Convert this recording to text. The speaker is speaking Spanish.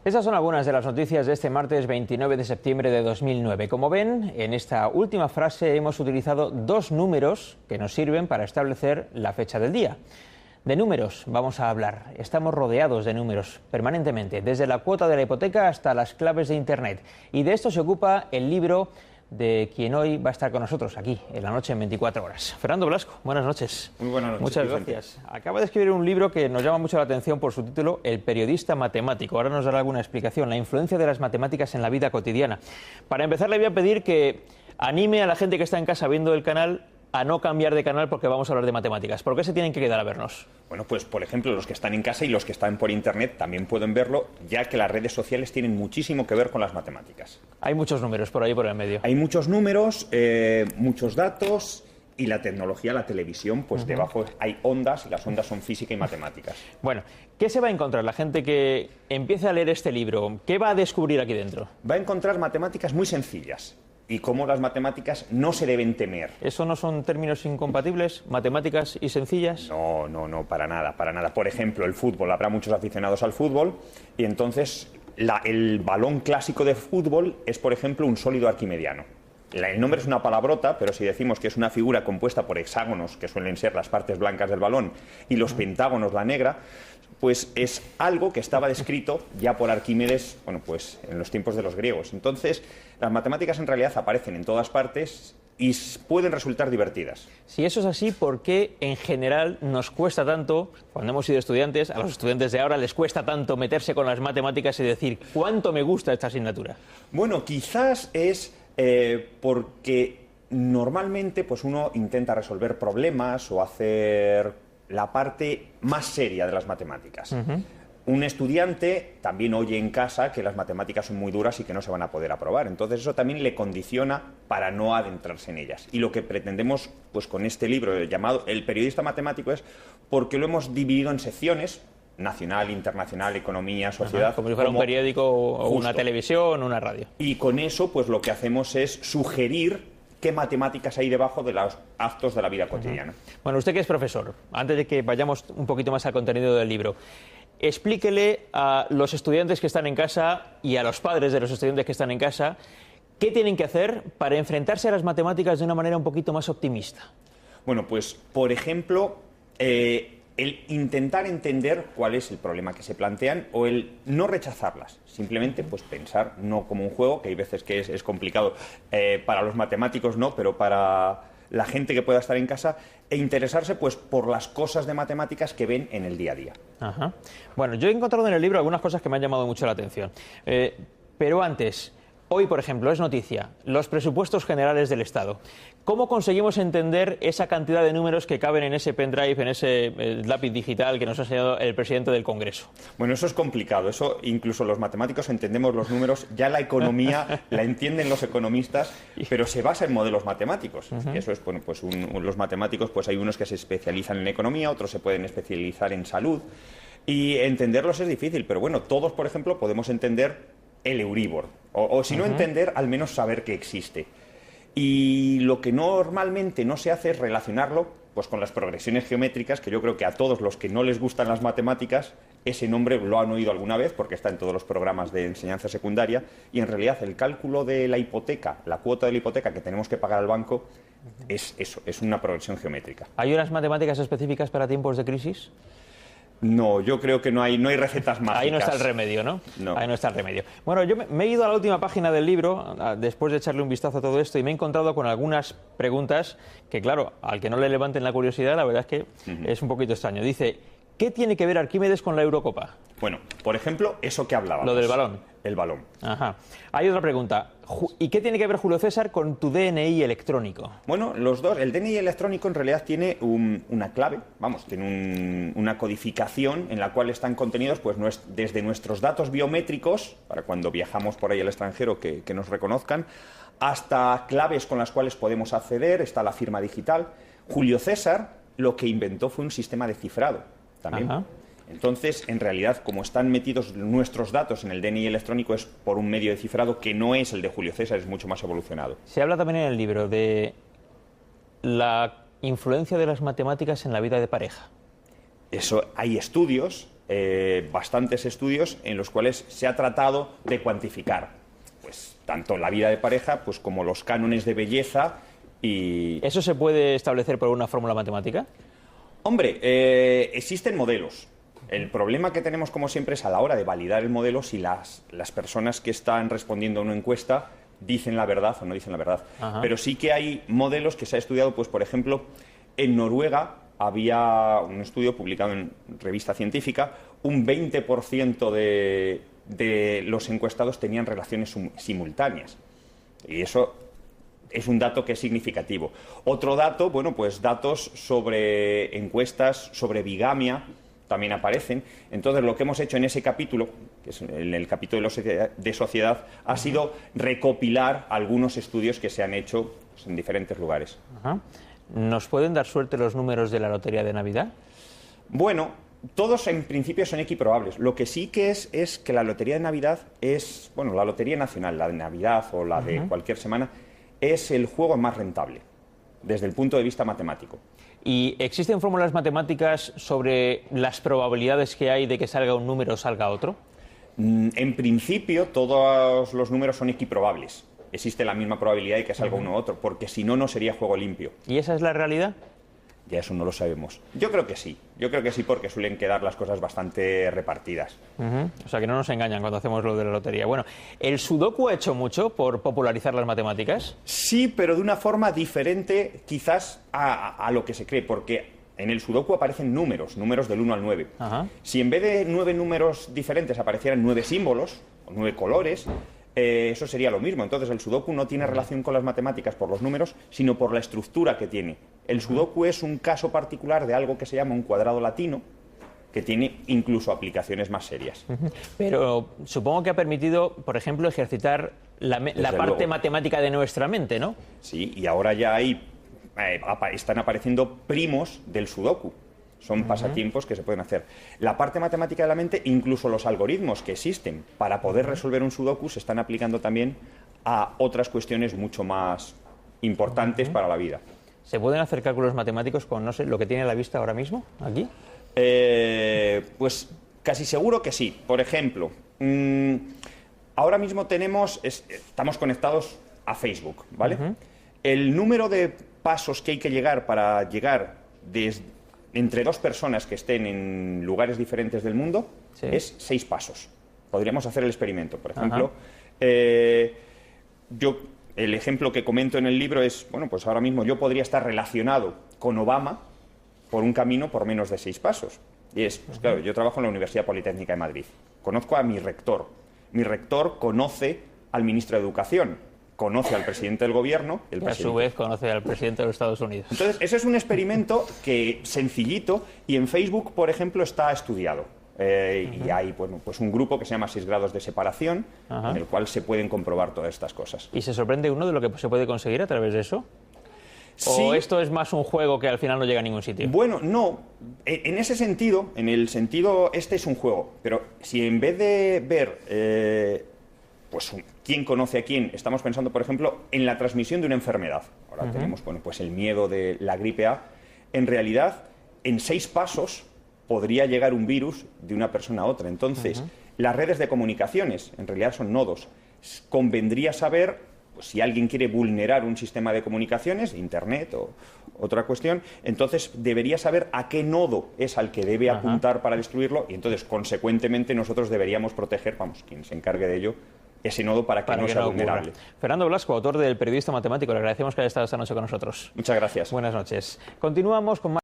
Esas son algunas de las noticias de este martes 29 de septiembre de 2009. Como ven, en esta última frase hemos utilizado dos números que nos sirven para establecer la fecha del día. De números vamos a hablar. Estamos rodeados de números permanentemente, desde la cuota de la hipoteca hasta las claves de Internet. Y de esto se ocupa el libro de quien hoy va a estar con nosotros aquí, en La Noche en 24 horas. Fernando Blasco, buenas noches. Muy buenas noches. Muchas gracias. Acaba de escribir un libro que nos llama mucho la atención por su título, El periodista matemático. Ahora nos dará alguna explicación, la influencia de las matemáticas en la vida cotidiana. Para empezar, le voy a pedir que anime a la gente que está en casa viendo el canal a no cambiar de canal porque vamos a hablar de matemáticas. ¿Por qué se tienen que quedar a vernos? Bueno, pues por ejemplo, los que están en casa y los que están por internet también pueden verlo, ya que las redes sociales tienen muchísimo que ver con las matemáticas. Hay muchos números por ahí por el medio. Hay muchos números, muchos datos y la tecnología, la televisión, pues debajo hay ondas y las ondas son física y matemáticas. Bueno, ¿qué se va a encontrar la gente que empiece a leer este libro? ¿Qué va a descubrir aquí dentro? Va a encontrar matemáticas muy sencillas. Y cómo las matemáticas no se deben temer. ¿Eso no son términos incompatibles? ¿Matemáticas y sencillas? No, para nada, para nada. Por ejemplo, el fútbol, habrá muchos aficionados al fútbol y entonces el balón clásico de fútbol es, por ejemplo, un sólido arquimediano. El nombre es una palabrota, pero si decimos que es una figura compuesta por hexágonos, que suelen ser las partes blancas del balón, y los pentágonos, la negra, pues es algo que estaba descrito ya por Arquímedes, bueno, pues en los tiempos de los griegos. Entonces, las matemáticas en realidad aparecen en todas partes y pueden resultar divertidas. Si eso es así, ¿por qué en general nos cuesta tanto, cuando hemos sido estudiantes, a los estudiantes de ahora les cuesta tanto meterse con las matemáticas y decir cuánto me gusta esta asignatura? Bueno, quizás es porque normalmente pues uno intenta resolver problemas o hacer la parte más seria de las matemáticas. Un estudiante también oye en casa que las matemáticas son muy duras y que no se van a poder aprobar. Entonces eso también le condiciona para no adentrarse en ellas. Y lo que pretendemos pues con este libro llamado El periodista matemático es porque lo hemos dividido en secciones: nacional, internacional, economía, sociedad. Como si fuera un periódico o una televisión o una radio. Y con eso pues lo que hacemos es sugerir qué matemáticas hay debajo de los actos de la vida cotidiana. Bueno, usted que es profesor, antes de que vayamos un poquito más al contenido del libro, explíquele a los estudiantes que están en casa y a los padres de los estudiantes que están en casa qué tienen que hacer para enfrentarse a las matemáticas de una manera un poquito más optimista. Bueno, pues por ejemplo, el intentar entender cuál es el problema que se plantean o el no rechazarlas. Simplemente pues pensar, no como un juego, que hay veces que es complicado, para los matemáticos no, pero para la gente que pueda estar en casa, e interesarse pues por las cosas de matemáticas que ven en el día a día. Bueno, yo he encontrado en el libro algunas cosas que me han llamado mucho la atención. Pero antes, hoy, por ejemplo, es noticia, los presupuestos generales del Estado. ¿Cómo conseguimos entender esa cantidad de números que caben en ese pendrive, en ese lápiz digital que nos ha enseñado el presidente del Congreso? Bueno, eso es complicado. Eso incluso los matemáticos entendemos los números. Ya la economía la entienden los economistas, pero se basa en modelos matemáticos. Eso es, bueno, pues los matemáticos, pues hay unos que se especializan en economía, otros se pueden especializar en salud. Y entenderlos es difícil, pero bueno, todos, por ejemplo, podemos entender el Euribor. O si no entender, al menos saber que existe. Y lo que normalmente no se hace es relacionarlo pues con las progresiones geométricas, que yo creo que a todos los que no les gustan las matemáticas, ese nombre lo han oído alguna vez porque está en todos los programas de enseñanza secundaria, y en realidad el cálculo de la hipoteca, la cuota de la hipoteca que tenemos que pagar al banco, es eso, es una progresión geométrica. ¿Hay unas matemáticas específicas para tiempos de crisis? No, yo creo que no hay recetas mágicas. Ahí no está el remedio, ¿no? No. Ahí no está el remedio. Bueno, yo me he ido a la última página del libro, después de echarle un vistazo a todo esto, y me he encontrado con algunas preguntas que, claro, al que no le levanten la curiosidad, la verdad es que es un poquito extraño. Dice, ¿qué tiene que ver Arquímedes con la Eurocopa? Bueno, por ejemplo, eso que hablábamos. Lo del balón. El balón. Hay otra pregunta. ¿Y qué tiene que ver Julio César con tu DNI electrónico? Bueno, los dos. El DNI electrónico en realidad tiene una clave, tiene una codificación en la cual están contenidos pues desde nuestros datos biométricos, para cuando viajamos por ahí al extranjero que nos reconozcan, hasta claves con las cuales podemos acceder, está la firma digital. Julio César lo que inventó fue un sistema de cifrado también. Entonces, en realidad, como están metidos nuestros datos en el DNI electrónico, es por un medio de cifrado que no es el de Julio César, es mucho más evolucionado. Se habla también en el libro de la influencia de las matemáticas en la vida de pareja. Eso, hay estudios bastantes estudios en los cuales se ha tratado de cuantificar pues tanto la vida de pareja pues como los cánones de belleza. Y ¿eso se puede establecer por una fórmula matemática? Hombre, existen modelos. El problema que tenemos, como siempre, es a la hora de validar el modelo si las personas que están respondiendo a una encuesta dicen la verdad o no dicen la verdad. Ajá. Pero sí que hay modelos que se ha estudiado, pues por ejemplo, en Noruega había un estudio publicado en revista científica, un 20% de los encuestados tenían relaciones simultáneas. Y eso es un dato que es significativo. Otro dato, bueno, pues datos sobre encuestas, sobre bigamia, también aparecen. Entonces, lo que hemos hecho en ese capítulo, que es en el capítulo de sociedad, ha sido recopilar algunos estudios que se han hecho pues, en diferentes lugares. Ajá. ¿Nos pueden dar suerte los números de la lotería de Navidad? Bueno, todos en principio son equiprobables. Lo que sí que es que la lotería de Navidad es, bueno, la lotería nacional, la de Navidad o la de cualquier semana, es el juego más rentable, desde el punto de vista matemático. ¿Y existen fórmulas matemáticas sobre las probabilidades que hay de que salga un número o salga otro? En principio, todos los números son equiprobables. Existe la misma probabilidad de que salga uno u otro, porque si no, no sería juego limpio. ¿Y esa es la realidad? Ya eso no lo sabemos. Yo creo que sí, porque suelen quedar las cosas bastante repartidas. O sea, que no nos engañan cuando hacemos lo de la lotería. Bueno, ¿el Sudoku ha hecho mucho por popularizar las matemáticas? Sí, pero de una forma diferente quizás a lo que se cree, porque en el Sudoku aparecen números del 1 al 9. Ajá. Si en vez de 9 números diferentes aparecieran 9 símbolos o 9 colores, eso sería lo mismo. Entonces el Sudoku no tiene relación con las matemáticas por los números, sino por la estructura que tiene. El Sudoku es un caso particular de algo que se llama un cuadrado latino, que tiene incluso aplicaciones más serias. Pero supongo que ha permitido, por ejemplo, ejercitar la parte luego matemática de nuestra mente, ¿no? Sí, y ahora ya están apareciendo primos del Sudoku. Son pasatiempos que se pueden hacer. La parte matemática de la mente, incluso los algoritmos que existen para poder resolver un Sudoku, se están aplicando también a otras cuestiones mucho más importantes para la vida. ¿Se pueden hacer cálculos matemáticos con, no sé, lo que tiene a la vista ahora mismo, aquí? Pues casi seguro que sí. Por ejemplo, ahora mismo estamos conectados a Facebook, ¿vale? El número de pasos que hay que llegar para llegar entre dos personas que estén en lugares diferentes del mundo es 6 pasos. Podríamos hacer el experimento. Por ejemplo, el ejemplo que comento en el libro es, bueno, pues ahora mismo yo podría estar relacionado con Obama por un camino por menos de 6 pasos. Y pues claro, yo trabajo en la Universidad Politécnica de Madrid. Conozco a mi rector. Mi rector conoce al ministro de Educación, conoce al presidente del gobierno. Y a su vez conoce al presidente de los Estados Unidos. Entonces, ese es un experimento sencillito, y en Facebook, por ejemplo, está estudiado. Y hay pues un grupo que se llama 6 grados de separación, en el cual se pueden comprobar todas estas cosas. ¿Y se sorprende uno de lo que se puede conseguir a través de eso? Sí. ¿O esto es más un juego que al final no llega a ningún sitio? Bueno, no. En ese sentido, este es un juego. Pero si en vez de ver quién conoce a quién, estamos pensando, por ejemplo, en la transmisión de una enfermedad. Ahora tenemos pues el miedo de la gripe A. En realidad, en 6 pasos podría llegar un virus de una persona a otra. Entonces, las redes de comunicaciones, en realidad son nodos. Convendría saber, pues, si alguien quiere vulnerar un sistema de comunicaciones, Internet o otra cuestión, entonces debería saber a qué nodo es al que debe apuntar para destruirlo, y entonces, consecuentemente, nosotros deberíamos proteger, quien se encargue de ello, ese nodo para que no sea vulnerable. Fernando Blasco, autor del Periodista Matemático, le agradecemos que haya estado esta noche con nosotros. Muchas gracias. Buenas noches. Continuamos con más.